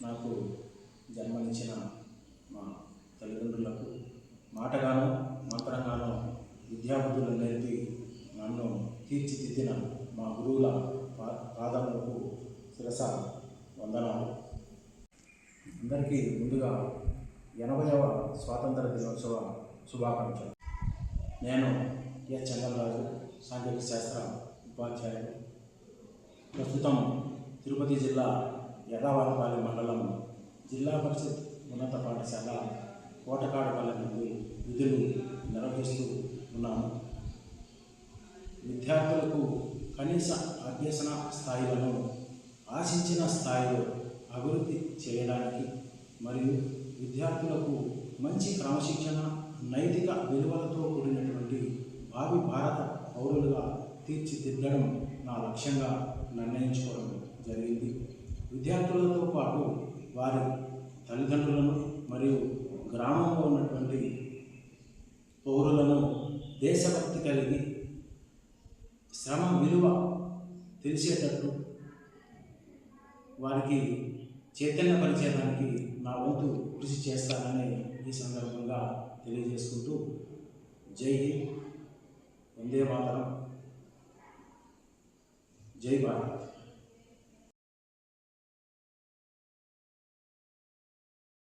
నాకు జన్మనిచ్చిన మా తల్లిదండ్రులకు మాటగాను మంత్రంగాను విద్యాబుద్ధులు నేర్పి నన్ను తీర్చిదిద్దిన మా గురువుల పాదములకు శిరస వందనాలు. అందరికీ ముందుగా 80వ స్వాతంత్ర దినోత్సవ శుభాకాంక్షలు. నేను ఎస్ చంద్రరాజు, సాంఘిక శాస్త్ర ఉపాధ్యాయుడు. ప్రస్తుతం తిరుపతి జిల్లా ఎర్రవారపల్లి మండలం జిల్లా పరిషత్ ఉన్నత పాఠశాల కోటకాడపల్లి నుండి విధులు నిర్వహిస్తూ ఉన్నాము. విద్యార్థులకు కనీస అభ్యసన స్థాయిలను ఆశించిన స్థాయిలో అభివృద్ధి చేయడానికి మరియు విద్యార్థులకు మంచి క్రమశిక్షణ, నైతిక విలువలతో కూడినటువంటి భావి భారత పౌరులుగా తీర్చిదిద్దడం నా లక్ష్యంగా నిర్ణయించుకోవడం జరిగింది. విద్యార్థులతో పాటు వారి తల్లిదండ్రులను మరియు గ్రామంలో ఉన్నటువంటి పౌరులను దేశభక్తి కలిగి శ్రమ విలువ తెలిసేటట్టు వారికి చైతన్యపరిచేయడానికి నా వంతు కృషి చేస్తానని ఈ సందర్భంగా తెలియజేసుకుంటూ జై హింద్, వందే మాతరం, జై భారత్.